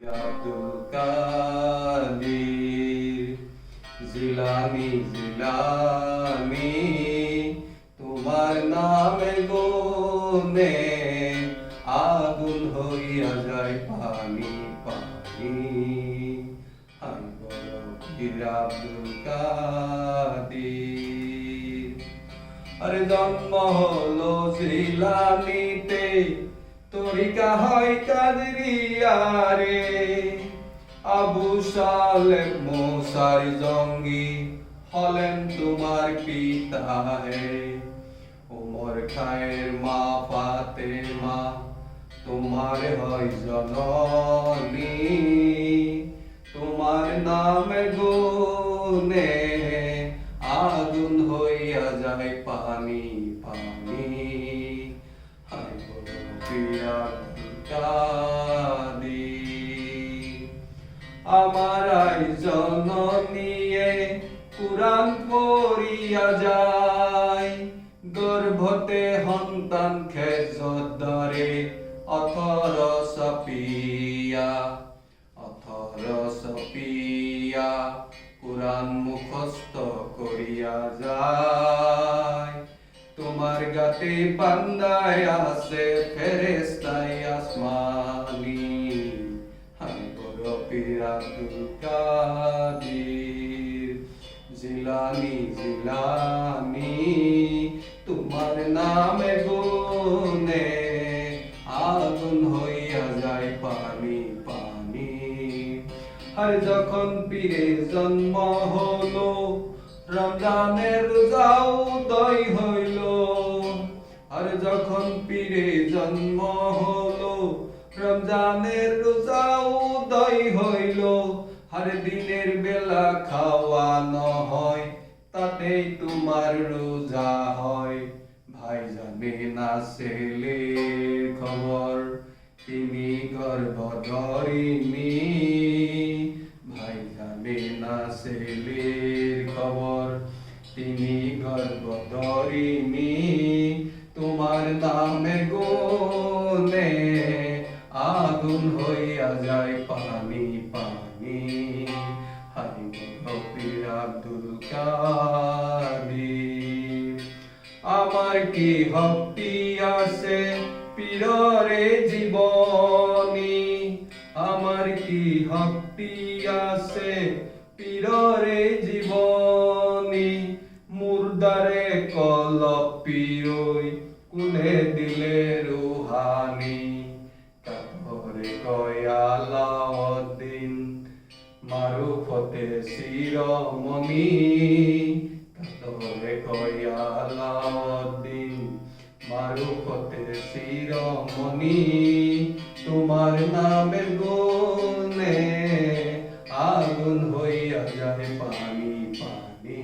আব্দুল কাদির জিলানি জিলানি তোমার নামে গুনে আগুন হইয়া যায় পানি পানি আমি বড় পীর আব্দুল কাদির আরে জন্ম হলো জিলানিতে তরিকা হয় কাদরিয়া রে আবু সালেহ মুসার জঙ্গি হলেন তোমার পিতা হে ওমর খায়ের মা ফাতেমা তোমার হয় জননী তোমার নামে গুনে আগুন হইয়া যায় পানি পানি হায় বড় পীর আব্দুল কাদির আমার আয়োজন নিয়ে কুরআন পড়িয়া যায় গর্ভতে সন্তান খেজত ধরে 18 পিয়া কুরআন মুখস্থ করিয়া যায় তোমার গাতে বান্দায় আছে ফেরেশতায় আসমানি আমি বড় পীর আব্দুল কাদির জিলানি জিলানি তোমার নামে গুনে আগুন হইয়া যায় পানি পানি আর যখন পীরের জন্ম হলো রমজানের রোজাও উদয় হইল আর যখন পীরের জন্ম হলো রমজানের রোজাও উদয় হইল আর দিনের বেলা খাওয়ানো হয় তাতেই তোমার রোজা হয় ভাই জানে না ছেলের খবর তিনি গর্ভধারিণী ভাই জানে না ছেলের খবর তিনি গর্ভধারিণী তোমার নামে গুনে আগুন হইয়া যায় পানি পানি হায় বড় পীর আব্দুল কাদির আমার কি ভক্তি আছে পীররে জীবনী আমার কি ভক্তি আছে পীররে জীবনী মুর্দারে কলপ পীরই কুলে দিলে রুহানি কাপড়ে গয়ালাউদ্দিন মারুফতে শিরোমণি কাপড়ে গয়ালাউদ্দিন মারুফতে শিরোমণি তোমার নামের গুনে আগুন হইয়া যায় পানি পানি